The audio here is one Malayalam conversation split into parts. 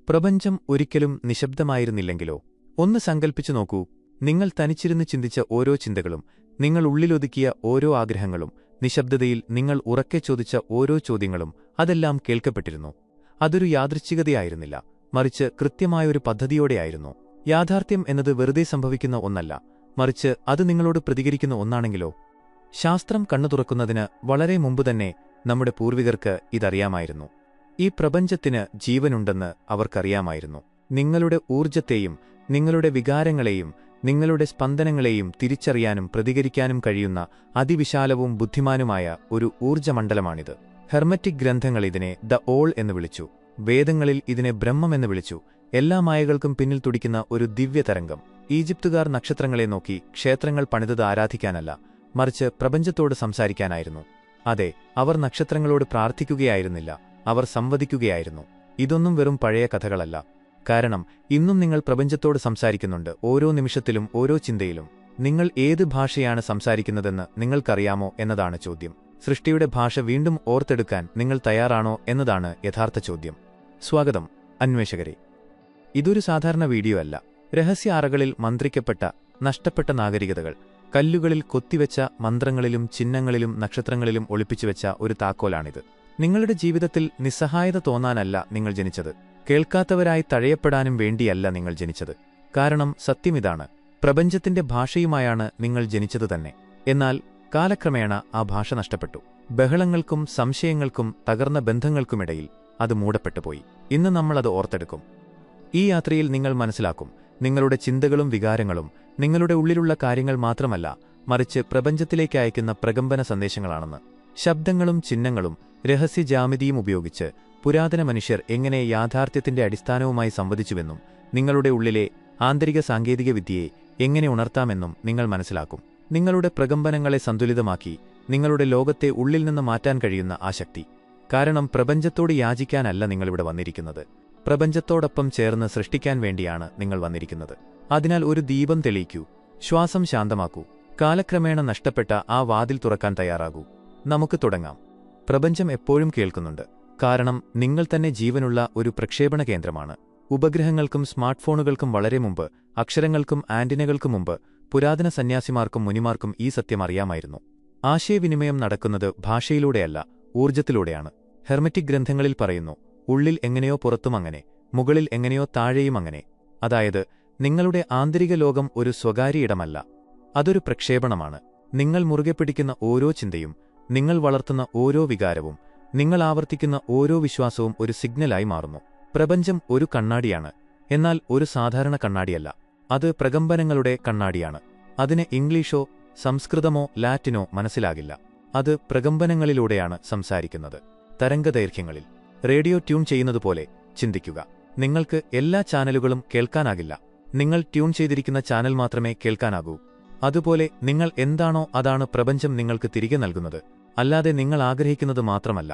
പ്രപഞ്ചം ഒരിക്കലും നിശബ്ദമായിരുന്നില്ലെങ്കിലോ? ഒന്ന് സങ്കൽപ്പിച്ചു നോക്കൂ, നിങ്ങൾ തനിച്ചിരുന്ന് ചിന്തിച്ച ഓരോ ചിന്തകളും, നിങ്ങൾ ഉള്ളിലൊതുക്കിയ ഓരോ ആഗ്രഹങ്ങളും, നിശബ്ദതയിൽ നിങ്ങൾ ഉറക്കെ ചോദിച്ച ഓരോ ചോദ്യങ്ങളും, അതെല്ലാം കേൾക്കപ്പെട്ടിരുന്നു. അതൊരു യാദൃച്ഛികതയായിരുന്നില്ല, മറിച്ച് കൃത്യമായൊരു പദ്ധതിയോടെയായിരുന്നു. യാഥാർത്ഥ്യം എന്നത് വെറുതെ സംഭവിക്കുന്ന ഒന്നല്ല, മറിച്ച് അത് നിങ്ങളോട് പ്രതികരിക്കുന്ന ഒന്നാണെങ്കിലോ? ശാസ്ത്രം കണ്ണു തുറക്കുന്നതിന് വളരെ മുമ്പുതന്നെ നമ്മുടെ പൂർവികർക്ക് ഇതറിയാമായിരുന്നു. ഈ പ്രപഞ്ചത്തിന് ജീവനുണ്ടെന്ന് അവർക്കറിയാമായിരുന്നു. നിങ്ങളുടെ ഊർജ്ജത്തെയും നിങ്ങളുടെ വികാരങ്ങളെയും നിങ്ങളുടെ സ്പന്ദനങ്ങളെയും തിരിച്ചറിയാനും പ്രതികരിക്കാനും കഴിയുന്ന അതിവിശാലവും ബുദ്ധിമാനുമായ ഒരു ഊർജ്ജമണ്ഡലമാണിത്. ഹെർമറ്റിക് ഗ്രന്ഥങ്ങൾ ഇതിനെ ദ ഓൾ എന്ന് വിളിച്ചു. വേദങ്ങളിൽ ഇതിനെ ബ്രഹ്മമെന്ന് വിളിച്ചു. എല്ലാ മായകൾക്കും പിന്നിൽ തുടിക്കുന്ന ഒരു ദിവ്യതരംഗം. ഈജിപ്തുകാർ നക്ഷത്രങ്ങളെ നോക്കി ക്ഷേത്രങ്ങൾ പണിതത് ആരാധിക്കാനല്ല, മറിച്ച് പ്രപഞ്ചത്തോട് സംസാരിക്കാനായിരുന്നു. അതെ, അവർ നക്ഷത്രങ്ങളോട് പ്രാർത്ഥിക്കുകയായിരുന്നില്ല, അവർ സംവദിക്കുകയായിരുന്നു. ഇതൊന്നും വെറും പഴയ കഥകളല്ല. കാരണം ഇന്നും നിങ്ങൾ പ്രപഞ്ചത്തോട് സംസാരിക്കുന്നുണ്ട്, ഓരോ നിമിഷത്തിലും ഓരോ ചിന്തയിലും. നിങ്ങൾ ഏത് ഭാഷയാണ് സംസാരിക്കുന്നതെന്ന് നിങ്ങൾക്കറിയാമോ എന്നതാണ് ചോദ്യം. സൃഷ്ടിയുടെ ഭാഷ വീണ്ടും ഓർത്തെടുക്കാൻ നിങ്ങൾ തയ്യാറാണോ എന്നതാണ് യഥാർത്ഥ ചോദ്യം. സ്വാഗതം അന്വേഷകരെ. ഇതൊരു സാധാരണ വീഡിയോ അല്ല. രഹസ്യ അറകളിൽ മന്ത്രിക്കപ്പെട്ട നഷ്ടപ്പെട്ട നാഗരികതകൾ, കല്ലുകളിൽ കൊത്തിവെച്ച മന്ത്രങ്ങളിലും ചിഹ്നങ്ങളിലും നക്ഷത്രങ്ങളിലും ഒളിപ്പിച്ചുവെച്ച ഒരു താക്കോലാണിത്. നിങ്ങളുടെ ജീവിതത്തിൽ നിസ്സഹായത തോന്നാനല്ല നിങ്ങൾ ജനിച്ചത്. കേൾക്കാത്തവരായി തഴയപ്പെടാനും വേണ്ടിയല്ല നിങ്ങൾ ജനിച്ചത്. കാരണം സത്യമിതാണ്, പ്രപഞ്ചത്തിന്റെ ഭാഷയുമായാണ് നിങ്ങൾ ജനിച്ചത് തന്നെ. എന്നാൽ കാലക്രമേണ ആ ഭാഷ നഷ്ടപ്പെട്ടു. ബഹളങ്ങൾക്കും സംശയങ്ങൾക്കും തകർന്ന ബന്ധങ്ങൾക്കുമിടയിൽ അത് മൂടപ്പെട്ടുപോയി. ഇന്ന് നമ്മളത് ഓർത്തെടുക്കും. ഈ യാത്രയിൽ നിങ്ങൾ മനസ്സിലാക്കും, നിങ്ങളുടെ ചിന്തകളും വികാരങ്ങളും നിങ്ങളുടെ ഉള്ളിലുള്ള കാര്യങ്ങൾ മാത്രമല്ല, മറിച്ച് പ്രപഞ്ചത്തിലേക്ക് അയക്കുന്ന പ്രകമ്പന സന്ദേശങ്ങളാണെന്ന്. ശബ്ദങ്ങളും ചിഹ്നങ്ങളും രഹസ്യജാമിതിയും ഉപയോഗിച്ച് പുരാതന മനുഷ്യർ എങ്ങനെ യാഥാർത്ഥ്യത്തിന്റെ അടിസ്ഥാനവുമായി സംവദിച്ചുവെന്നും നിങ്ങളുടെ ഉള്ളിലെ ആന്തരിക സാങ്കേതികവിദ്യയെ എങ്ങനെ ഉണർത്താമെന്നും നിങ്ങൾ മനസ്സിലാക്കും. നിങ്ങളുടെ പ്രകമ്പനങ്ങളെ സന്തുലിതമാക്കി നിങ്ങളുടെ ലോകത്തെ ഉള്ളിൽ നിന്ന് മാറ്റാൻ കഴിയുന്ന ആ ശക്തി. കാരണം പ്രപഞ്ചത്തോട് യാചിക്കാനല്ല നിങ്ങളിവിടെ വന്നിരിക്കുന്നത്, പ്രപഞ്ചത്തോടൊപ്പം ചേർന്ന് സൃഷ്ടിക്കാൻ വേണ്ടിയാണ് നിങ്ങൾ വന്നിരിക്കുന്നത്. അതിനാൽ ഒരു ദീപം തെളിയിക്കൂ, ശ്വാസം ശാന്തമാക്കൂ, കാലക്രമേണ നഷ്ടപ്പെട്ട ആ വാതിൽ തുറക്കാൻ തയ്യാറാകൂ. നമുക്ക് തുടങ്ങാം. പ്രപഞ്ചം എപ്പോഴും കേൾക്കുന്നുണ്ട്. കാരണം നിങ്ങൾ തന്നെ ജീവനുള്ള ഒരു പ്രക്ഷേപണ കേന്ദ്രമാണ്. ഉപഗ്രഹങ്ങൾക്കും സ്മാർട്ട് ഫോണുകൾക്കും വളരെ മുമ്പ്, അക്ഷരങ്ങൾക്കും ആന്റിനകൾക്കും മുമ്പ്, പുരാതന സന്യാസിമാർക്കും മുനിമാർക്കും ഈ സത്യം അറിയാമായിരുന്നു. ആശയവിനിമയം നടക്കുന്നത് ഭാഷയിലൂടെയല്ല, ഊർജ്ജത്തിലൂടെയാണ്. ഹെർമറ്റിക് ഗ്രന്ഥങ്ങളിൽ പറയുന്നു, ഉള്ളിൽ എങ്ങനെയോ പുറത്തും അങ്ങനെ, മുകളിൽ എങ്ങനെയോ താഴെയും അങ്ങനെ. അതായത് നിങ്ങളുടെ ആന്തരിക ലോകം ഒരു സ്വകാര്യ ഇടമല്ല, അതൊരു പ്രക്ഷേപണമാണ്. നിങ്ങൾ മുറുകെ പിടിക്കുന്ന ഓരോ ചിന്തയും, നിങ്ങൾ വളർത്തുന്ന ഓരോ വികാരവും, നിങ്ങൾ ആവർത്തിക്കുന്ന ഓരോ വിശ്വാസവും ഒരു സിഗ്നലായി മാറുന്നു. പ്രപഞ്ചം ഒരു കണ്ണാടിയാണ്, എന്നാൽ ഒരു സാധാരണ കണ്ണാടിയല്ല. അത് പ്രകമ്പനങ്ങളുടെ കണ്ണാടിയാണ്. അതിന് ഇംഗ്ലീഷോ സംസ്കൃതമോ ലാറ്റിനോ മനസ്സിലാകില്ല. അത് പ്രകമ്പനങ്ങളിലൂടെയാണ് സംസാരിക്കുന്നത്. തരംഗദൈർഘ്യങ്ങളിൽ റേഡിയോ ട്യൂൺ ചെയ്യുന്നതുപോലെ ചിന്തിക്കുക. നിങ്ങൾക്ക് എല്ലാ ചാനലുകളും കേൾക്കാനാകില്ല, നിങ്ങൾ ട്യൂൺ ചെയ്തിരിക്കുന്ന ചാനൽ മാത്രമേ കേൾക്കാനാകൂ. അതുപോലെ നിങ്ങൾ എന്താണോ അതാണ് പ്രപഞ്ചം നിങ്ങൾക്ക് തിരികെ നൽകുന്നത്, അല്ലാതെ നിങ്ങൾ ആഗ്രഹിക്കുന്നത് മാത്രമല്ല.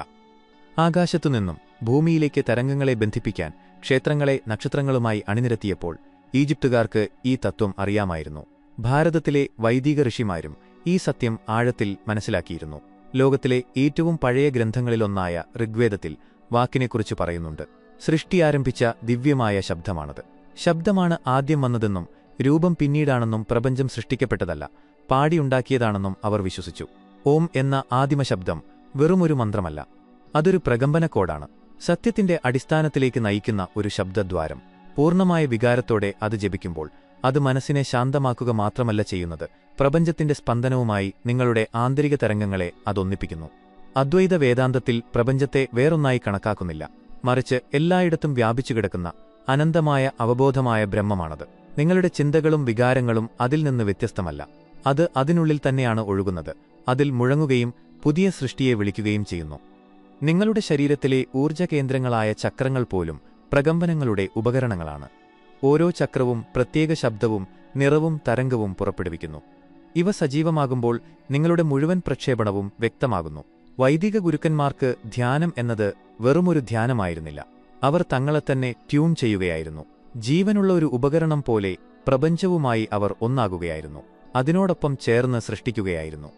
ആകാശത്തുനിന്നും ഭൂമിയിലേക്ക് തരംഗങ്ങളെ ബന്ധിപ്പിക്കാൻ ക്ഷേത്രങ്ങളെ നക്ഷത്രങ്ങളുമായി അണിനിരത്തിയപ്പോൾ ഈജിപ്തുകാർക്ക് ഈ തത്വം അറിയാമായിരുന്നു. ഭാരതത്തിലെ വൈദിക ഋഷിമാരും ഈ സത്യം ആഴത്തിൽ മനസ്സിലാക്കിയിരുന്നു. ലോകത്തിലെ ഏറ്റവും പഴയ ഗ്രന്ഥങ്ങളിലൊന്നായ ഋഗ്വേദത്തിൽ വാക്കിനെക്കുറിച്ച് പറയുന്നുണ്ട്. സൃഷ്ടി ആരംഭിച്ച ദിവ്യമായ ശബ്ദമാണത്. ശബ്ദമാണ് ആദ്യം വന്നതെന്നും രൂപം പിന്നീടാണെന്നും പ്രപഞ്ചം സൃഷ്ടിക്കപ്പെട്ടതല്ല, പാടിയുണ്ടാക്കിയതാണെന്നും അവർ വിശ്വസിച്ചു. ഓം എന്ന ആദിമ ശബ്ദം വെറുമൊരു മന്ത്രമല്ല, അതൊരു പ്രകമ്പന കോഡാണ്. സത്യത്തിന്റെ അടിസ്ഥാനത്തിലേക്ക് നയിക്കുന്ന ഒരു ശബ്ദദ്വാരം. പൂർണ്ണമായ വികാരത്തോടെ അത് ജപിക്കുമ്പോൾ അത് മനസ്സിനെ ശാന്തമാക്കുക മാത്രമല്ല ചെയ്യുന്നത്, പ്രപഞ്ചത്തിന്റെ സ്പന്ദനവുമായി നിങ്ങളുടെ ആന്തരിക തരംഗങ്ങളെ അതൊന്നിപ്പിക്കുന്നു. അദ്വൈത വേദാന്തത്തിൽ പ്രപഞ്ചത്തെ വേറൊന്നായി കണക്കാക്കുന്നില്ല, മറിച്ച് എല്ലായിടത്തും വ്യാപിച്ചുകിടക്കുന്ന അനന്തമായ അവബോധമായ ബ്രഹ്മമാണത്. നിങ്ങളുടെ ചിന്തകളും വികാരങ്ങളും അതിൽ നിന്ന് വ്യത്യസ്തമല്ല, അത് അതിനുള്ളിൽ തന്നെയാണ് ഒഴുകുന്നത്, അതിൽ മുഴങ്ങുകയും പുതിയ സൃഷ്ടിയെ വിളിക്കുകയും ചെയ്യുന്നു. നിങ്ങളുടെ ശരീരത്തിലെ ഊർജ്ജകേന്ദ്രങ്ങളായ ചക്രങ്ങൾ പോലും പ്രകമ്പനങ്ങളുടെ ഉപകരണങ്ങളാണ്. ഓരോ ചക്രവും പ്രത്യേക ശബ്ദവും നിറവും തരംഗവും പുറപ്പെടുവിക്കുന്നു. ഇവ സജീവമാകുമ്പോൾ നിങ്ങളുടെ മുഴുവൻ പ്രക്ഷേപണവും വ്യക്തമാകുന്നു. വൈദിക ഗുരുക്കന്മാർക്ക് ധ്യാനം എന്നത് വെറുമൊരു ധ്യാനമായിരുന്നില്ല, അവർ തങ്ങളെത്തന്നെ ട്യൂൺ ചെയ്യുകയായിരുന്നു. ജീവനുള്ള ഒരു ഉപകരണം പോലെ പ്രപഞ്ചവുമായി അവർ ഒന്നാകുകയായിരുന്നു, അതിനോടൊപ്പം ചേർന്ന് സൃഷ്ടിക്കുകയായിരുന്നു.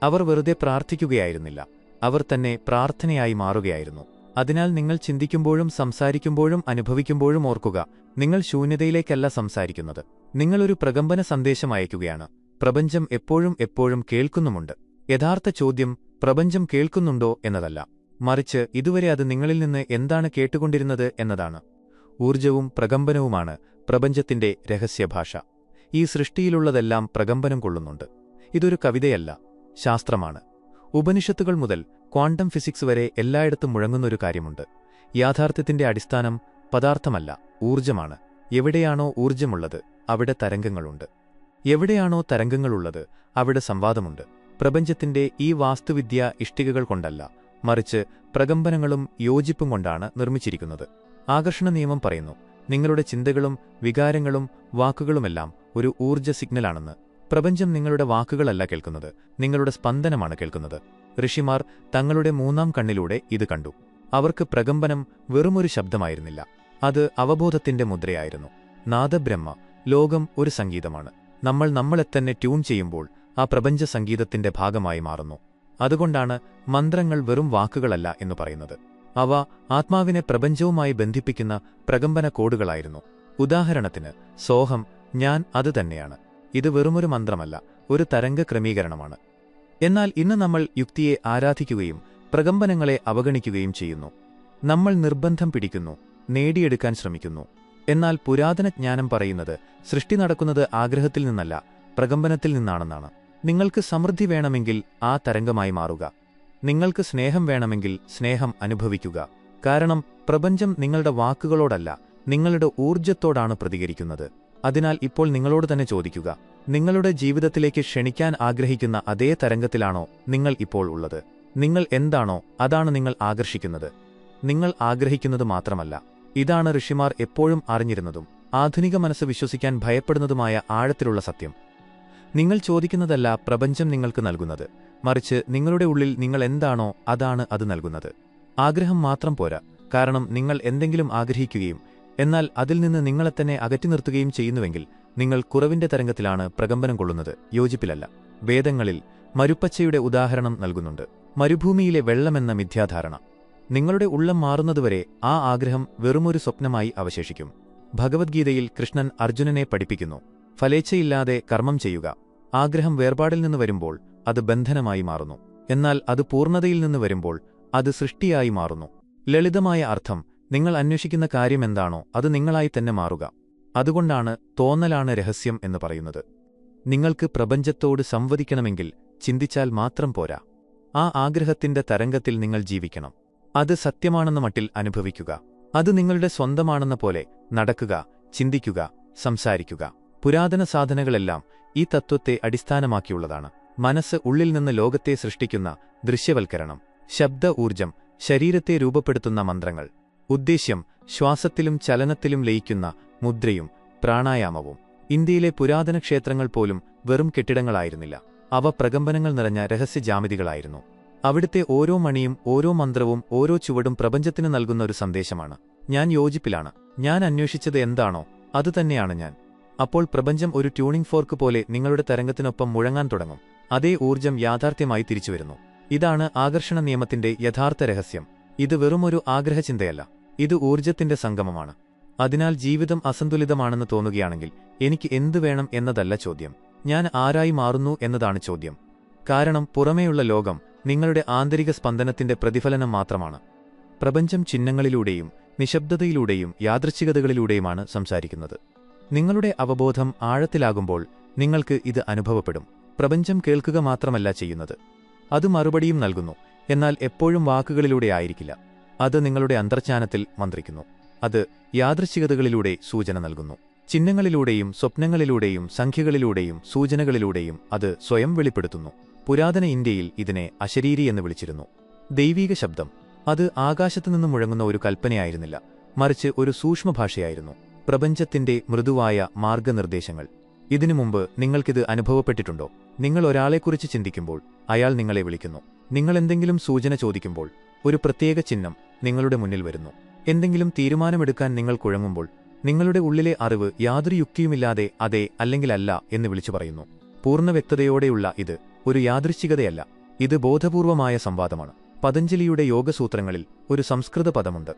അവർ വെറുതെ പ്രാർത്ഥിക്കുകയായിരുന്നില്ല, അവർ തന്നെ പ്രാർത്ഥനയായി മാറുകയായിരുന്നു. അതിനാൽ നിങ്ങൾ ചിന്തിക്കുമ്പോഴും സംസാരിക്കുമ്പോഴും അനുഭവിക്കുമ്പോഴും ഓർക്കുക, നിങ്ങൾ ശൂന്യതയിലേക്കല്ല സംസാരിക്കുന്നത്. നിങ്ങളൊരു പ്രകമ്പന സന്ദേശം അയയ്ക്കുകയാണ്. പ്രപഞ്ചം എപ്പോഴും എപ്പോഴും കേൾക്കുന്നുമുണ്ട്. യഥാർത്ഥ ചോദ്യം പ്രപഞ്ചം കേൾക്കുന്നുണ്ടോ എന്നതല്ല, മറിച്ച് ഇതുവരെ അത് നിങ്ങളിൽ നിന്ന് എന്താണ് കേട്ടുകൊണ്ടിരുന്നത് എന്നതാണ്. ഊർജവും പ്രകമ്പനവുമാണ് പ്രപഞ്ചത്തിന്റെ രഹസ്യഭാഷ. ഈ സൃഷ്ടിയിലുള്ളതെല്ലാം പ്രകമ്പനം കൊള്ളുന്നുണ്ട്. ഇതൊരു കവിതയല്ല, ശാസ്ത്രമാണ്. ഉപനിഷത്തുകൾ മുതൽ ക്വാണ്ടം ഫിസിക്സ് വരെ എല്ലായിടത്തും മുഴങ്ങുന്നൊരു കാര്യമുണ്ട്. യാഥാർത്ഥ്യത്തിന്റെ അടിസ്ഥാനം പദാർത്ഥമല്ല, ഊർജമാണ്. എവിടെയാണോ ഊർജമുള്ളത് അവിടെ തരംഗങ്ങളുണ്ട്. എവിടെയാണോ തരംഗങ്ങളുള്ളത് അവിടെ സംവാദമുണ്ട്. പ്രപഞ്ചത്തിന്റെ ഈ വാസ്തുവിദ്യ ഇഷ്ടികകൾ കൊണ്ടല്ല, മറിച്ച് പ്രകമ്പനങ്ങളും യോജിപ്പും കൊണ്ടാണ് നിർമ്മിച്ചിരിക്കുന്നത്. ആകർഷണ നിയമം പറയുന്നു, നിങ്ങളുടെ ചിന്തകളും വികാരങ്ങളും വാക്കുകളുമെല്ലാം ഒരു ഊർജ്ജ സിഗ്നലാണെന്ന്. പ്രപഞ്ചം നിങ്ങളുടെ വാക്കുകളല്ല കേൾക്കുന്നത്, നിങ്ങളുടെ സ്പന്ദനമാണ് കേൾക്കുന്നത്. ഋഷിമാർ തങ്ങളുടെ മൂന്നാം കണ്ണിലൂടെ ഇത് കണ്ടു. അവർക്ക് പ്രകമ്പനം വെറുമൊരു ശബ്ദമായിരുന്നില്ല, അത് അവബോധത്തിന്റെ മുദ്രയായിരുന്നു. നാദബ്രഹ്മ, ലോകം ഒരു സംഗീതമാണ്. നമ്മൾ നമ്മളെത്തന്നെ ട്യൂൺ ചെയ്യുമ്പോൾ ആ പ്രപഞ്ച സംഗീതത്തിന്റെ ഭാഗമായി മാറുന്നു. അതുകൊണ്ടാണ് മന്ത്രങ്ങൾ വെറും വാക്കുകളല്ല എന്ന് പറയുന്നത്. അവ ആത്മാവിനെ പ്രപഞ്ചവുമായി ബന്ധിപ്പിക്കുന്ന പ്രകമ്പന കോഡുകളായിരുന്നു. ഉദാഹരണത്തിന്, സോഹം, ഞാൻ അത് തന്നെയാണ്. ഇത് വെറുമൊരു മന്ത്രമല്ല, ഒരു തരംഗ ക്രമീകരണമാണ്. എന്നാൽ ഇന്ന് നമ്മൾ യുക്തിയെ ആരാധിക്കുകയും പ്രകമ്പനങ്ങളെ അവഗണിക്കുകയും ചെയ്യുന്നു. നമ്മൾ നിർബന്ധം പിടിക്കുന്നു, നേടിയെടുക്കാൻ ശ്രമിക്കുന്നു. എന്നാൽ പുരാതന ജ്ഞാനം പറയുന്നത് സൃഷ്ടി നടക്കുന്നത് ആഗ്രഹത്തിൽ നിന്നല്ല, പ്രകമ്പനത്തിൽ നിന്നാണെന്നാണ്. നിങ്ങൾക്ക് സമൃദ്ധി വേണമെങ്കിൽ ആ തരംഗമായി മാറുക. നിങ്ങൾക്ക് സ്നേഹം വേണമെങ്കിൽ സ്നേഹം അനുഭവിക്കുക. കാരണം പ്രപഞ്ചം നിങ്ങളുടെ വാക്കുകളോടല്ല, നിങ്ങളുടെ ഊർജ്ജത്തോടാണ് പ്രതികരിക്കുന്നത്. അതിനാൽ ഇപ്പോൾ നിങ്ങളോട് തന്നെ ചോദിക്കുക, നിങ്ങളുടെ ജീവിതത്തിലേക്ക് ക്ഷണിക്കാൻ ആഗ്രഹിക്കുന്ന അതേ തരംഗത്തിലാണോ നിങ്ങൾ ഇപ്പോൾ ഉള്ളത്? നിങ്ങൾ എന്താണോ അതാണ് നിങ്ങൾ ആകർഷിക്കുന്നത്. നിങ്ങൾ ആഗ്രഹിക്കുന്നത് മാത്രമല്ല. ഇതാണ് ഋഷിമാർ എപ്പോഴും അറിഞ്ഞിരുന്നതും ആധുനിക മനസ്സ് വിശ്വസിക്കാൻ ഭയപ്പെടുന്നതുമായ ആഴത്തിലുള്ള സത്യം. നിങ്ങൾ ചോദിക്കുന്നതല്ല പ്രപഞ്ചം നിങ്ങൾക്ക് നൽകുന്നത്, മറിച്ച് നിങ്ങളുടെ ഉള്ളിൽ നിങ്ങൾ എന്താണോ അതാണ് അത് നൽകുന്നത്. ആഗ്രഹം മാത്രം പോരാ, കാരണം നിങ്ങൾ എന്തെങ്കിലും ആഗ്രഹിക്കുകയും എന്നാൽ അതിൽ നിന്ന് നിങ്ങളെത്തന്നെ അകറ്റി നിർത്തുകയും ചെയ്യുന്നുവെങ്കിൽ നിങ്ങൾ കുറവിന്റെ തരംഗത്തിലാണ് പ്രകമ്പനം കൊള്ളുന്നത്, യോജിപ്പിലല്ല. വേദങ്ങളിൽ മരുപ്പച്ചയുടെ ഉദാഹരണം നൽകുന്നുണ്ട്. മരുഭൂമിയിലെ വെള്ളമെന്ന മിഥ്യാധാരണ. നിങ്ങളുടെ ഉള്ളം മാറുന്നതുവരെ ആ ആഗ്രഹം വെറുമൊരു സ്വപ്നമായി അവശേഷിക്കും. ഭഗവത്ഗീതയിൽ കൃഷ്ണൻ അർജുനനെ പഠിപ്പിക്കുന്നു, ഫലേച്ഛയില്ലാതെ കർമ്മം ചെയ്യുക. ആഗ്രഹം വേർപാടിൽ നിന്ന് വരുമ്പോൾ അത് ബന്ധനമായി മാറുന്നു. എന്നാൽ അത് പൂർണ്ണതയിൽ നിന്ന് വരുമ്പോൾ അത് സൃഷ്ടിയായി മാറുന്നു. ലളിതമായ അർത്ഥം, നിങ്ങൾ അന്വേഷിക്കുന്ന കാര്യമെന്താണോ അത് നിങ്ങളായി തന്നെ മാറുക. അതുകൊണ്ടാണ് തോന്നലാണ് രഹസ്യം എന്ന് പറയുന്നത്. നിങ്ങൾക്ക് പ്രപഞ്ചത്തോട് സംവദിക്കണമെങ്കിൽ ചിന്തിച്ചാൽ മാത്രം പോരാ. ആ ആഗ്രഹത്തിന്റെ തരംഗത്തിൽ നിങ്ങൾ ജീവിക്കണം. അത് സത്യമാണെന്ന മട്ടിൽ അനുഭവിക്കുക. അത് നിങ്ങളുടെ സ്വന്തമാണെന്ന പോലെ നടക്കുക, ചിന്തിക്കുക, സംസാരിക്കുക. പുരാതന സാധനകളെല്ലാം ഈ തത്വത്തെ അടിസ്ഥാനമാക്കിയുള്ളതാണ്. മനസ്സ് ഉള്ളിൽ നിന്ന് ലോകത്തെ സൃഷ്ടിക്കുന്ന ദൃശ്യവൽക്കരണം, ശബ്ദ ഊർജം, ശരീരത്തെ രൂപപ്പെടുത്തുന്ന മന്ത്രങ്ങൾ. ഉദ്ദേശ്യം ശ്വാസത്തിലും ചലനത്തിലും ലയിക്കുന്ന മുദ്രയും പ്രാണായാമവും. ഇന്ത്യയിലെ പുരാതന ക്ഷേത്രങ്ങൾ പോലും വെറും കെട്ടിടങ്ങളായിരുന്നില്ല, അവ പ്രകമ്പനങ്ങൾ നിറഞ്ഞ രഹസ്യജാമിതികളായിരുന്നു. അവിടുത്തെ ഓരോ മണിയും ഓരോ മന്ത്രവും ഓരോ ചുവടും പ്രപഞ്ചത്തിന് നൽകുന്ന ഒരു സന്ദേശമാണ്. ഞാൻ യോജിപ്പിലാണ്, ഞാൻ അന്വേഷിച്ചത് എന്താണോ അതുതന്നെയാണ് ഞാൻ. അപ്പോൾ പ്രപഞ്ചം ഒരു ട്യൂണിംഗ് ഫോർക്ക് പോലെ നിങ്ങളുടെ തരംഗത്തിനൊപ്പം മുഴങ്ങാൻ തുടങ്ങും. അതേ ഊർജം യാഥാർത്ഥ്യമായി തിരിച്ചുവരുന്നു. ഇതാണ് ആകർഷണ നിയമത്തിന്റെ യഥാർത്ഥ രഹസ്യം. ഇത് വെറുമൊരു ആഗ്രഹചിന്തയല്ല, ഇത് ഊർജത്തിന്റെ സംഗമമാണ്. അതിനാൽ ജീവിതം അസന്തുലിതമാണെന്ന് തോന്നുകയാണെങ്കിൽ എനിക്ക് എന്തു വേണം എന്നതല്ല ചോദ്യം, ഞാൻ ആരായി മാറുന്നു എന്നതാണ് ചോദ്യം. കാരണം പുറമേയുള്ള ലോകം നിങ്ങളുടെ ആന്തരിക സ്പന്ദനത്തിന്റെ പ്രതിഫലനം മാത്രമാണ്. പ്രപഞ്ചം ചിഹ്നങ്ങളിലൂടെയും നിശബ്ദതയിലൂടെയും യാദൃച്ഛികതകളിലൂടെയുമാണ് സംസാരിക്കുന്നത്. നിങ്ങളുടെ അവബോധം ആഴത്തിലാകുമ്പോൾ നിങ്ങൾക്ക് ഇത് അനുഭവപ്പെടും. പ്രപഞ്ചം കേൾക്കുക മാത്രമല്ല ചെയ്യുന്നത്, അത് മറുപടിയും നൽകുന്നു. എന്നാൽ എപ്പോഴും വാക്കുകളിലൂടെ ആയിരിക്കില്ല. അത് നിങ്ങളുടെ അന്തർജ്ഞാനത്തിൽ മന്ത്രിക്കുന്നു. അത് യാദൃച്ഛികതകളിലൂടെ സൂചന നൽകുന്നു. ചിഹ്നങ്ങളിലൂടെയും സ്വപ്നങ്ങളിലൂടെയും സംഖ്യകളിലൂടെയും സൂചനകളിലൂടെയും അത് സ്വയം വെളിപ്പെടുത്തുന്നു. പുരാതന ഇന്ത്യയിൽ ഇതിനെ അശരീരി എന്ന് വിളിച്ചിരുന്നു. ദൈവീക ശബ്ദം അത് ആകാശത്തുനിന്ന് മുഴങ്ങുന്ന ഒരു കൽപ്പനയായിരുന്നില്ല, മറിച്ച് ഒരു സൂക്ഷ്മഭാഷയായിരുന്നു. പ്രപഞ്ചത്തിന്റെ മൃദുവായ മാർഗനിർദ്ദേശങ്ങൾ. ഇതിനു മുമ്പ് നിങ്ങൾക്കിത് അനുഭവപ്പെട്ടിട്ടുണ്ടോ? നിങ്ങൾ ഒരാളെക്കുറിച്ച് ചിന്തിക്കുമ്പോൾ അയാൾ നിങ്ങളെ വിളിക്കുന്നു. നിങ്ങൾ എന്തെങ്കിലും സൂചന ചോദിക്കുമ്പോൾ ഒരു പ്രത്യേക ചിഹ്നം നിങ്ങളുടെ മുന്നിൽ വരുന്നു. എന്തെങ്കിലും തീരുമാനമെടുക്കാൻ നിങ്ങൾ കുഴങ്ങുമ്പോൾ നിങ്ങളുടെ ഉള്ളിലെ അറിവ് യാതൊരു യുക്തിയുമില്ലാതെ അതെ അല്ലെങ്കിൽ അല്ല എന്ന് വിളിച്ചു പറയുന്നു. പൂർണ്ണ വ്യക്തതയോടെയുള്ള ഇത് ഒരു യാദൃശ്ചികതയല്ല, ഇത് ബോധപൂർവമായ സംവാദമാണ്. പതഞ്ജലിയുടെ യോഗസൂത്രങ്ങളിൽ ഒരു സംസ്കൃത പദമുണ്ട്: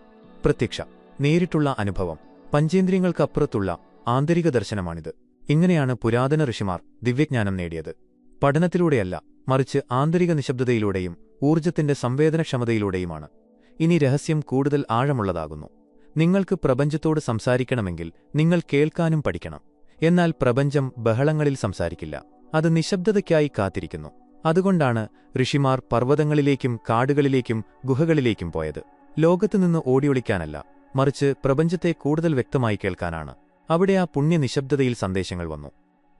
പ്രത്യക്ഷ, നേരിട്ടുള്ള അനുഭവം, പഞ്ചേന്ദ്രിയങ്ങൾക്കപ്പുറത്തുള്ള ആന്തരിക ദർശനമാണിത്. ഇങ്ങനെയാണ് പുരാതന ഋഷിമാർ ദിവ്യജ്ഞാനം നേടിയത്. പഠനത്തിലൂടെയല്ല, മറിച്ച് ആന്തരിക നിശബ്ദതയിലൂടെയും ഊർജ്ജത്തിന്റെ സംവേദനക്ഷമതയിലൂടെയുമാണ്. ഇനി രഹസ്യം കൂടുതൽ ആഴമുള്ളതാകുന്നു. നിങ്ങൾക്ക് പ്രപഞ്ചത്തോട് സംസാരിക്കണമെങ്കിൽ നിങ്ങൾ കേൾക്കാനും പഠിക്കണം. എന്നാൽ പ്രപഞ്ചം ബഹളങ്ങളിൽ സംസാരിക്കില്ല. അത് നിശബ്ദതയ്ക്കായി കാത്തിരിക്കുന്നു. അതുകൊണ്ടാണ് ഋഷിമാർ പർവ്വതങ്ങളിലേക്കും കാടുകളിലേക്കും ഗുഹകളിലേക്കും പോയത്. ലോകത്തുനിന്ന് ഓടിയൊളിക്കാനല്ല, മറിച്ച് പ്രപഞ്ചത്തെ കൂടുതൽ വ്യക്തമായി കേൾക്കാനാണ്. അവിടെ ആ പുണ്യനിശബ്ദതയിൽ സന്ദേശങ്ങൾ വന്നു.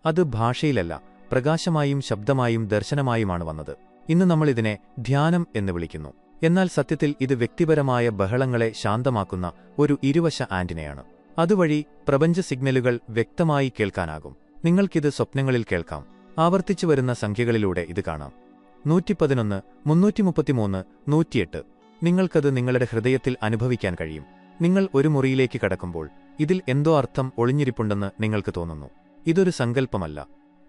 അത് ഭാഷയിലല്ല, പ്രകാശമായും ശബ്ദമായും ദർശനമായുമാണ് വന്നത്. ഇന്ന് നമ്മളിതിനെ ധ്യാനം എന്ന് വിളിക്കുന്നു. എന്നാൽ സത്യത്തിൽ ഇത് വ്യക്തിപരമായ ബഹളങ്ങളെ ശാന്തമാക്കുന്ന ഒരു ഇരുവശ ആന്റിനയാണ്. അതുവഴി പ്രപഞ്ച സിഗ്നലുകൾ വ്യക്തമായി കേൾക്കാനാകും. നിങ്ങൾക്കിത് സ്വപ്നങ്ങളിൽ കേൾക്കാം. ആവർത്തിച്ചു വരുന്ന സംഖ്യകളിലൂടെ ഇത് കാണാം: 111, 333, 108. നിങ്ങൾക്കത് നിങ്ങളുടെ ഹൃദയത്തിൽ അനുഭവിക്കാൻ കഴിയും. നിങ്ങൾ ഒരു മുറിയിലേക്ക് കടക്കുമ്പോൾ ഇതിൽ എന്തോ അർത്ഥം ഒളിഞ്ഞിരിപ്പുണ്ടെന്ന് നിങ്ങൾക്ക് തോന്നുന്നു. ഇതൊരു സങ്കല്പമല്ല,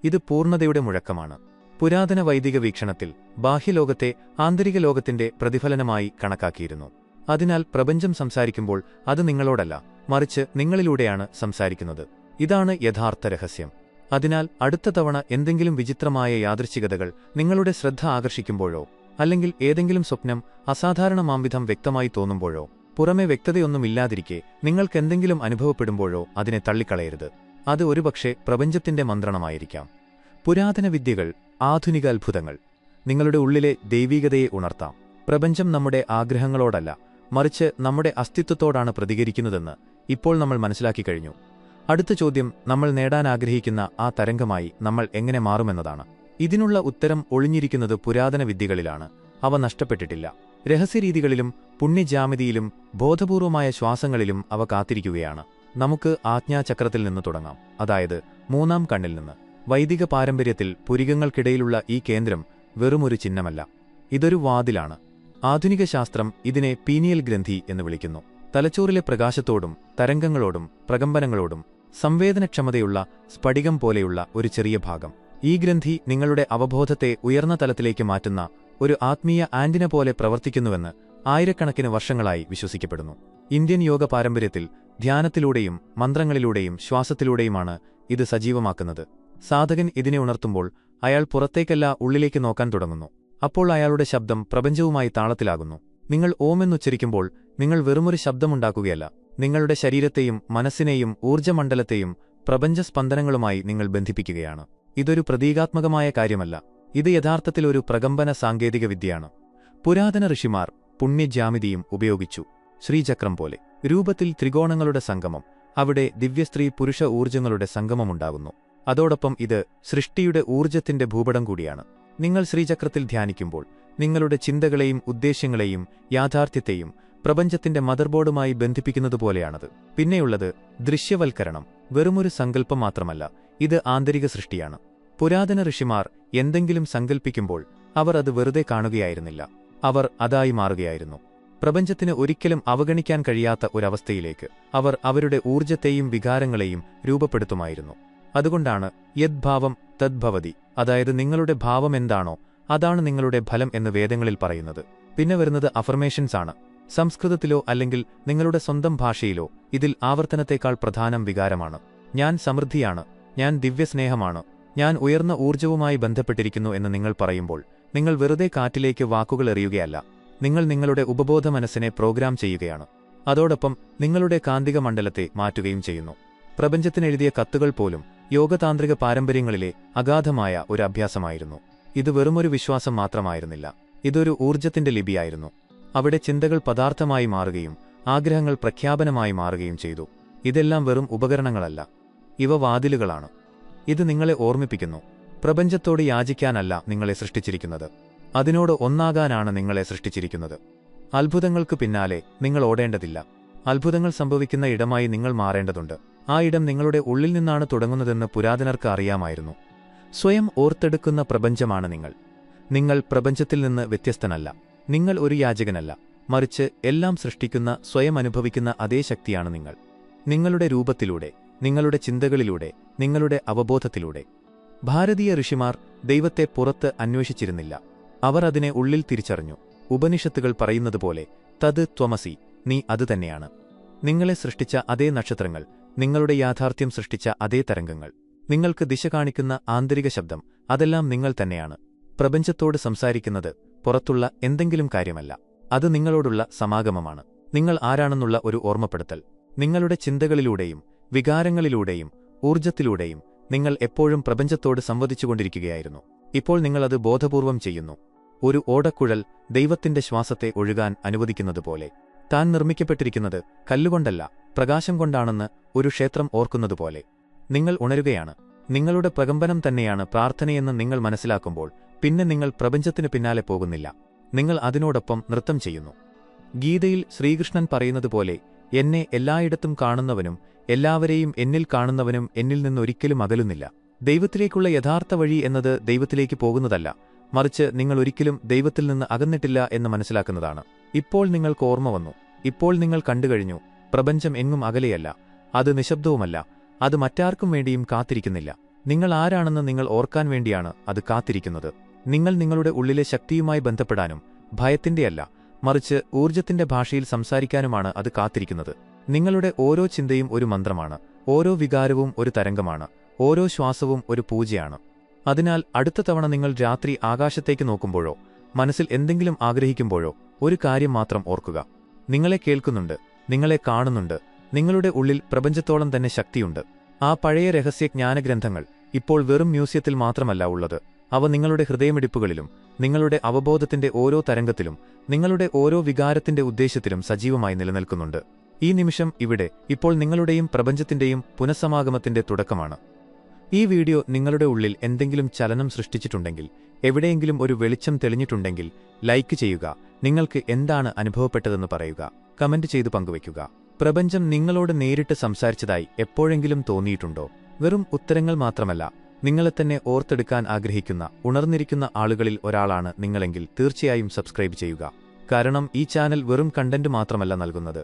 ഇത് പൂർണ്ണതയുടെ മുഴക്കമാണ്. പുരാതന വൈദിക വീക്ഷണത്തിൽ ബാഹ്യലോകത്തെ ആന്തരിക ലോകത്തിന്റെ പ്രതിഫലനമായി കണക്കാക്കിയിരുന്നു. അതിനാൽ പ്രപഞ്ചം സംസാരിക്കുമ്പോൾ അത് നിങ്ങളോടല്ല, മറിച്ച് നിങ്ങളിലൂടെയാണ് സംസാരിക്കുന്നത്. ഇതാണ് യഥാർത്ഥ രഹസ്യം. അതിനാൽ അടുത്ത തവണ എന്തെങ്കിലും വിചിത്രമായ യാദൃശ്ചികതകൾ നിങ്ങളുടെ ശ്രദ്ധ ആകർഷിക്കുമ്പോഴോ, അല്ലെങ്കിൽ ഏതെങ്കിലും സ്വപ്നം അസാധാരണമാംവിധം വ്യക്തമായി തോന്നുമ്പോഴോ, പുറമെ വ്യക്തതയൊന്നുമില്ലാതിരിക്കെ നിങ്ങൾക്കെന്തെങ്കിലും അനുഭവപ്പെടുമ്പോഴോ അതിനെ തള്ളിക്കളയരുത്. അത് ഒരുപക്ഷെ പ്രപഞ്ചത്തിന്റെ മന്ത്രണമായിരിക്കാം. പുരാതന വിദ്യകൾ, ആധുനിക അത്ഭുതങ്ങൾ നിങ്ങളുടെ ഉള്ളിലെ ദൈവീകതയെ ഉണർത്താം. പ്രപഞ്ചം നമ്മുടെ ആഗ്രഹങ്ങളോടല്ല, മറിച്ച് നമ്മുടെ അസ്തിത്വത്തോടാണ് പ്രതികരിക്കുന്നതെന്ന് ഇപ്പോൾ നമ്മൾ മനസ്സിലാക്കി കഴിഞ്ഞു. അടുത്ത ചോദ്യം, നമ്മൾ നേടാനാഗ്രഹിക്കുന്ന ആ തരംഗമായി നമ്മൾ എങ്ങനെ മാറുമെന്നതാണ്. ഇതിനുള്ള ഉത്തരം ഒളിഞ്ഞിരിക്കുന്നത് പുരാതന വിദ്യകളിലാണ്. അവ നഷ്ടപ്പെട്ടിട്ടില്ല. രഹസ്യരീതികളിലും പുണ്യജാമിതിയിലും ബോധപൂർവമായ ശ്വാസങ്ങളിലും അവ കാത്തിരിക്കുകയാണ്. നമുക്ക് ആജ്ഞാചക്രത്തിൽ നിന്ന് തുടങ്ങാം, അതായത് മൂന്നാം കണ്ണിൽ നിന്ന്. വൈദിക പാരമ്പര്യത്തിൽ പുരികങ്ങൾക്കിടയിലുള്ള ഈ കേന്ദ്രം വെറുമൊരു ചിഹ്നമല്ല, ഇതൊരു വാതിലാണ്. ആധുനിക ശാസ്ത്രം ഇതിനെ പീനിയൽ ഗ്രന്ഥി എന്ന് വിളിക്കുന്നു. തലച്ചോറിലെ പ്രകാശത്തോടും തരംഗങ്ങളോടും പ്രകമ്പനങ്ങളോടും സംവേദനക്ഷമതയുള്ള സ്ഫടികം പോലെയുള്ള ഒരു ചെറിയ ഭാഗം. ഈ ഗ്രന്ഥി നിങ്ങളുടെ അവബോധത്തെ ഉയർന്ന തലത്തിലേക്ക് മാറ്റുന്ന ഒരു ആത്മീയ ആന്റിന പോലെ പ്രവർത്തിക്കുന്നുവെന്ന് ആയിരക്കണക്കിന് വർഷങ്ങളായി വിശ്വസിക്കപ്പെടുന്നു. ഇന്ത്യൻ യോഗ പാരമ്പര്യത്തിൽ ധ്യാനത്തിലൂടെയും മന്ത്രങ്ങളിലൂടെയും ശ്വാസത്തിലൂടെയുമാണ് ഇത് സജീവമാക്കുന്നത്. സാധകൻ ഇതിനെ ഉണർത്തുമ്പോൾ അയാൾ പുറത്തേക്കല്ല, ഉള്ളിലേക്ക് നോക്കാൻ തുടങ്ങുന്നു. അപ്പോൾ അയാളുടെ ശബ്ദം പ്രപഞ്ചവുമായി താളത്തിലാകുന്നു. നിങ്ങൾ ഓമെന്നുച്ചരിക്കുമ്പോൾ നിങ്ങൾ വെറുമൊരു ശബ്ദമുണ്ടാക്കുകയല്ല, നിങ്ങളുടെ ശരീരത്തെയും മനസ്സിനെയും ഊർജ്ജമണ്ഡലത്തെയും പ്രപഞ്ചസ്പന്ദനങ്ങളുമായി നിങ്ങൾ ബന്ധിപ്പിക്കുകയാണ്. ഇതൊരു പ്രതീകാത്മകമായ കാര്യമല്ല, ഇത് യഥാർത്ഥത്തിൽ ഒരു പ്രകമ്പന സാങ്കേതിക വിദ്യയാണ്. പുരാതന ഋഷിമാർ പുണ്യജാമിതിയും ഉപയോഗിച്ചു. ശ്രീചക്രം പോലെ രൂപത്തിൽ ത്രികോണങ്ങളുടെ സംഗമം. അവിടെ ദിവ്യസ്ത്രീ പുരുഷ ഊർജ്ജങ്ങളുടെ സംഗമമുണ്ടാകുന്നു. അതോടൊപ്പം ഇത് സൃഷ്ടിയുടെ ഊർജ്ജത്തിന്റെ ഭൂപടം കൂടിയാണ്. നിങ്ങൾ ശ്രീചക്രത്തിൽ ധ്യാനിക്കുമ്പോൾ നിങ്ങളുടെ ചിന്തകളെയും ഉദ്ദേശ്യങ്ങളെയും യാഥാർത്ഥ്യത്തെയും പ്രപഞ്ചത്തിന്റെ മദർബോർഡുമായി ബന്ധിപ്പിക്കുന്നതുപോലെയാണത്. പിന്നെയുള്ളത് ദൃശ്യവൽക്കരണം. വെറുമൊരു സങ്കല്പം മാത്രമല്ല, ഇത് ആന്തരിക സൃഷ്ടിയാണ്. പുരാതന ഋഷിമാർ എന്തെങ്കിലും സങ്കൽപ്പിക്കുമ്പോൾ അവർ അത് വെറുതെ കാണുകയായിരുന്നില്ല, അവർ അതായി മാറുകയായിരുന്നു. പ്രപഞ്ചത്തിന് ഒരിക്കലും അവഗണിക്കാൻ കഴിയാത്ത ഒരവസ്ഥയിലേക്ക് അവർ അവരുടെ ഊർജ്ജത്തെയും വികാരങ്ങളെയും രൂപപ്പെടുത്തുമായിരുന്നു. അതുകൊണ്ടാണ് യദ്ഭാവം തദ്ഭവതി, അതായത് നിങ്ങളുടെ ഭാവം എന്താണോ അതാണ് നിങ്ങളുടെ ഫലം എന്ന് വേദങ്ങളിൽ പറയുന്നത്. പിന്നെ വരുന്നത് അഫർമേഷൻസ് ആണ്. സംസ്കൃതത്തിലോ അല്ലെങ്കിൽ നിങ്ങളുടെ സ്വന്തം ഭാഷയിലോ ഇതിൽ ആവർത്തനത്തേക്കാൾ പ്രധാനം വികാരമാണ്. ഞാൻ സമൃദ്ധിയാണ്, ഞാൻ ദിവ്യസ്നേഹമാണ്, ഞാൻ ഉയർന്ന ഊർജ്ജവുമായി ബന്ധപ്പെട്ടിരിക്കുന്നു എന്ന് നിങ്ങൾ പറയുമ്പോൾ നിങ്ങൾ വെറുതെ കാറ്റിലേക്ക് വാക്കുകൾ എറിയുകയല്ല, നിങ്ങൾ നിങ്ങളുടെ ഉപബോധ മനസ്സിനെ പ്രോഗ്രാം ചെയ്യുകയാണ്. അതോടൊപ്പം നിങ്ങളുടെ കാന്തിക മണ്ഡലത്തെ മാറ്റുകയും ചെയ്യുന്നു. പ്രപഞ്ചത്തിനെഴുതിയ കത്തുകൾ പോലും യോഗതാന്ത്രിക പാരമ്പര്യങ്ങളിലെ അഗാധമായ ഒരു അഭ്യാസമായിരുന്നു. ഇത് വെറുമൊരു വിശ്വാസം മാത്രമായിരുന്നില്ല, ഇതൊരു ഊർജ്ജത്തിന്റെ ലിപിയായിരുന്നു. അവിടെ ചിന്തകൾ പദാർത്ഥമായി മാറുകയും ആഗ്രഹങ്ങൾ പ്രഖ്യാപനമായി മാറുകയും ചെയ്തു. ഇതെല്ലാം വെറും ഉപകരണങ്ങളല്ല, ഇവ വാതിലുകളാണ്. ഇത് നിങ്ങളെ ഓർമ്മിപ്പിക്കുന്നു, പ്രപഞ്ചത്തോട് യാചിക്കാനല്ല നിങ്ങളെ സൃഷ്ടിച്ചിരിക്കുന്നത്, അതിനോട് ഒന്നാകാനാണ് നിങ്ങളെ സൃഷ്ടിച്ചിരിക്കുന്നത്. അത്ഭുതങ്ങൾക്ക് പിന്നാലെ നിങ്ങൾ ഓടേണ്ടതില്ല, അത്ഭുതങ്ങൾ സംഭവിക്കുന്ന ഇടമായി നിങ്ങൾ മാറേണ്ടതുണ്ട്. ആ ഇടം നിങ്ങളുടെ ഉള്ളിൽ നിന്നാണ് തുടങ്ങുന്നതെന്ന് പുരാതനർക്ക് അറിയാമായിരുന്നു. സ്വയം ഓർത്തെടുക്കുന്ന പ്രപഞ്ചമാണ് നിങ്ങൾ. നിങ്ങൾ പ്രപഞ്ചത്തിൽ നിന്ന് വ്യത്യസ്തനല്ല, നിങ്ങൾ ഒരു യാചകനല്ല, മറിച്ച് എല്ലാം സൃഷ്ടിക്കുന്ന സ്വയം അനുഭവിക്കുന്ന അതേ ശക്തിയാണ് നിങ്ങൾ. നിങ്ങളുടെ രൂപത്തിലൂടെ, നിങ്ങളുടെ ചിന്തകളിലൂടെ, നിങ്ങളുടെ അവബോധത്തിലൂടെ. ഭാരതീയ ഋഷിമാർ ദൈവത്തെ പുറത്ത് അന്വേഷിച്ചിരുന്നില്ല, അവർ അതിനെ ഉള്ളിൽ തിരിച്ചറിഞ്ഞു. ഉപനിഷത്തുകൾ പറയുന്നതുപോലെ തത് ത്വമസി, നീ അതുതന്നെയാണ്. നിങ്ങളെ സൃഷ്ടിച്ച അതേ നക്ഷത്രങ്ങൾ, നിങ്ങളുടെ യാഥാർത്ഥ്യം സൃഷ്ടിച്ച അതേ തരംഗങ്ങൾ, നിങ്ങൾക്ക് ദിശ കാണിക്കുന്ന ആന്തരിക ശബ്ദം, അതെല്ലാം നിങ്ങൾ തന്നെയാണ്. പ്രപഞ്ചത്തോട് സംസാരിക്കുന്നത് പുറത്തുള്ള എന്തെങ്കിലും കാര്യമല്ല, അത് നിങ്ങളോടുള്ള സമാഗമമാണ്. നിങ്ങൾ ആരാണെന്നുള്ള ഒരു ഓർമ്മപ്പെടുത്തൽ. നിങ്ങളുടെ ചിന്തകളിലൂടെയും വികാരങ്ങളിലൂടെയും ഊർജ്ജത്തിലൂടെയും നിങ്ങൾ എപ്പോഴും പ്രപഞ്ചത്തോട് സംവദിച്ചുകൊണ്ടിരിക്കുകയായിരുന്നു. ഇപ്പോൾ നിങ്ങളത് ബോധപൂർവം ചെയ്യുന്നു. ഒരു ഓടക്കുഴൽ ദൈവത്തിന്റെ ശ്വാസത്തെ ഒഴുകാൻ അനുവദിക്കുന്നതുപോലെ. താൻ നിർമ്മിക്കപ്പെട്ടിരിക്കുന്നത് കല്ലുകൊണ്ടല്ല, പ്രകാശം കൊണ്ടാണെന്ന് ഒരു ക്ഷേത്രം ഓർക്കുന്നതുപോലെ. നിങ്ങൾ ഉണരുകയാണ്. നിങ്ങളുടെ പ്രകമ്പനം തന്നെയാണ് പ്രാർത്ഥനയെന്ന് നിങ്ങൾ മനസ്സിലാക്കുമ്പോൾ പിന്നെ നിങ്ങൾ പ്രപഞ്ചത്തിനു പിന്നാലെ പോകുന്നില്ല, നിങ്ങൾ അതിനോടൊപ്പം നൃത്തം ചെയ്യുന്നു. ഗീതയിൽ ശ്രീകൃഷ്ണൻ പറയുന്നതുപോലെ, എന്നെ എല്ലായിടത്തും കാണുന്നവനും എല്ലാവരെയും എന്നിൽ കാണുന്നവനും എന്നിൽ നിന്നൊരിക്കലും അകലുന്നില്ല. ദൈവത്തിലേക്കുള്ള യഥാർത്ഥ വഴി എന്നത് ദൈവത്തിലേക്ക് പോകുന്നതല്ല, മറിച്ച് നിങ്ങൾ ഒരിക്കലും ദൈവത്തിൽ നിന്ന് അകന്നിട്ടില്ല എന്ന് മനസ്സിലാക്കുന്നതാണ്. ഇപ്പോൾ നിങ്ങൾക്ക് ഓർമ്മ വന്നു. ഇപ്പോൾ നിങ്ങൾ കണ്ടുകഴിഞ്ഞു, പ്രപഞ്ചം എങ്ങും അകലെയല്ല, അത് നിശബ്ദവുമല്ല, അത് മറ്റാർക്കും വേണ്ടിയും കാത്തിരിക്കുന്നില്ല. നിങ്ങൾ ആരാണെന്ന് നിങ്ങൾ ഓർക്കാൻ വേണ്ടിയാണ് അത് കാത്തിരിക്കുന്നത്. നിങ്ങൾ നിങ്ങളുടെ ഉള്ളിലെ ശക്തിയുമായി ബന്ധപ്പെടാനും ഭയത്തിന്റെയല്ല, മറിച്ച് ഊർജ്ജത്തിന്റെ ഭാഷയിൽ സംസാരിക്കാനുമാണ് അത് കാത്തിരിക്കുന്നത്. നിങ്ങളുടെ ഓരോ ചിന്തയും ഒരു മന്ത്രമാണ്, ഓരോ വികാരവും ഒരു തരംഗമാണ്, ഓരോ ശ്വാസവും ഒരു പൂജയാണ്. അതിനാൽ അടുത്ത തവണ നിങ്ങൾ രാത്രി ആകാശത്തേക്ക് നോക്കുമ്പോഴോ മനസ്സിൽ എന്തെങ്കിലും ആഗ്രഹിക്കുമ്പോഴോ ഒരു കാര്യം മാത്രം ഓർക്കുക: നിങ്ങളെ കേൾക്കുന്നുണ്ട്, നിങ്ങളെ കാണുന്നുണ്ട്, നിങ്ങളുടെ ഉള്ളിൽ പ്രപഞ്ചത്തോളം തന്നെ ശക്തിയുണ്ട്. ആ പഴയ രഹസ്യ ജ്ഞാനഗ്രന്ഥങ്ങൾ ഇപ്പോൾ വെറും മ്യൂസിയത്തിൽ മാത്രമല്ല ഉള്ളത്, അവ നിങ്ങളുടെ ഹൃദയമിടിപ്പുകളിലും നിങ്ങളുടെ അവബോധത്തിന്റെ ഓരോ തരംഗത്തിലും നിങ്ങളുടെ ഓരോ വികാരത്തിന്റെ ഉദ്ദേശ്യത്തിലും സജീവമായി നിലനിൽക്കുന്നുണ്ട്. ഈ നിമിഷം ഇവിടെ ഇപ്പോൾ നിങ്ങളുടെയും പ്രപഞ്ചത്തിന്റെയും പുനഃസമാഗമത്തിന്റെ തുടക്കമാണ്. ഈ വീഡിയോ നിങ്ങളുടെ ഉള്ളിൽ എന്തെങ്കിലും ചലനം സൃഷ്ടിച്ചിട്ടുണ്ടെങ്കിൽ, എവിടെയെങ്കിലും ഒരു വെളിച്ചം തെളിഞ്ഞിട്ടുണ്ടെങ്കിൽ ലൈക്ക് ചെയ്യുക. നിങ്ങൾക്ക് എന്താണ് അനുഭവപ്പെട്ടതെന്ന് പറയുക, കമന്റ് ചെയ്ത് പങ്കുവയ്ക്കുക. പ്രപഞ്ചം നിങ്ങളോട് നേരിട്ട് സംസാരിച്ചതായി എപ്പോഴെങ്കിലും തോന്നിയിട്ടുണ്ടോ? വെറും ഉത്തരങ്ങൾ മാത്രമല്ല, നിങ്ങളെത്തന്നെ ഓർത്തെടുക്കാൻ ആഗ്രഹിക്കുന്ന ഉണർന്നിരിക്കുന്ന ആളുകളിൽ ഒരാളാണ് നിങ്ങളെങ്കിൽ തീർച്ചയായും സബ്സ്ക്രൈബ് ചെയ്യുക. കാരണം ഈ ചാനൽ വെറും കണ്ടന്റ് മാത്രമല്ല നൽകുന്നത്,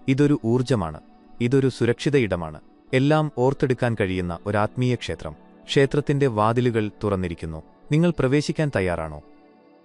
ഇതൊരു ഊർജ്ജമാണ്, ഇതൊരു സുരക്ഷിത ഇടമാണ്, എല്ലാം ഓർത്തെടുക്കാൻ കഴിയുന്ന ഒരാത്മീയ ക്ഷേത്രം. ക്ഷേത്രത്തിന്റെ വാതിലുകൾ തുറന്നിരിക്കുന്നു. നിങ്ങൾ പ്രവേശിക്കാൻ തയ്യാറാണോ?